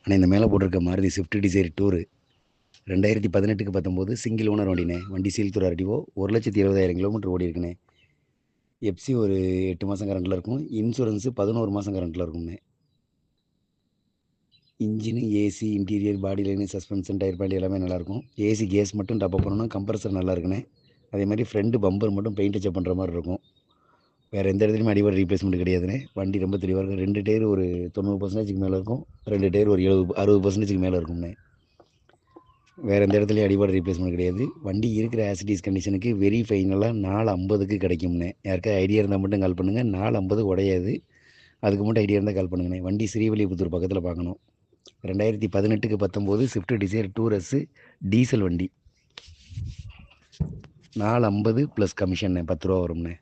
ஆனால் இந்த மேலே போட்டிருக்க மாருதி ஸ்விஃப்ட் டிசைர் டூரு 2018க்கு 19 சிங்கிள் ஓனர் வண்டிண்ணே. வண்டி சீல்துறை ஆர்டிஓ 1,70,000 கிலோமீட்டர் ஓடி இருக்குண்ணே. எஃப்சி ஒரு 8 மாதம் கரண்ட்டில் இருக்கும். இன்சூரன்ஸு 11 மாதம் கரண்ட்டில் இருக்கும்ண்ணே. இன்ஜினு, ஏசி, இன்டீரியர், பாடி லைனு, சஸ்பென்ஷன், டயர் பாயிண்ட் எல்லாமே நல்லாயிருக்கும். ஏசி கேஸ் மட்டும் டாப்அப் பண்ணணும். கம்ப்ரஸர் நல்லா இருக்குண்ணே. அதே மாதிரி ஃப்ரண்ட் பம்பர் மட்டும் பெயிண்ட் டச்சப் பண்ணுற மாதிரி இருக்கும். வேறு எந்த இடத்துலையுமே அடிபட ரீப்ளேஸ்மெண்ட் கிடையாதுண்ணே. வண்டி ரொம்ப தெளிவாக இருக்கும். 2 டயர் ஒரு 90% மேலே இருக்கும். 2 டயர் ஒரு 60% மேலே இருக்கும்ண்ணே. வேறு எந்த இடத்துலையும் அடிபட ரீப்ளேஸ்மெண்ட் கிடையாது. வண்டி இருக்கிற ஆசிட்டிஸ் கண்டிஷனுக்கு வெரி ஃபைனலாக 450க்கு கிடைக்கும்ண்ணே. யாருக்காவது ஐடியா இருந்தால் மட்டும் கால் பண்ணுங்கள். 450 உடையாது. அதுக்கு மட்டும் ஐடியா இருந்தால் கால் பண்ணுங்கண்ணே. வண்டி ஸ்ரீவில்லிபுத்தூர் பக்கத்தில் பார்க்கணும். 2018க்கு 19 ஸ்விஃப்ட் டிசைர் டூரஸ்ஸு டீசல் வண்டி. 450 ப்ளஸ் கமிஷன் 10 ரூபா வரும்ண்ணே.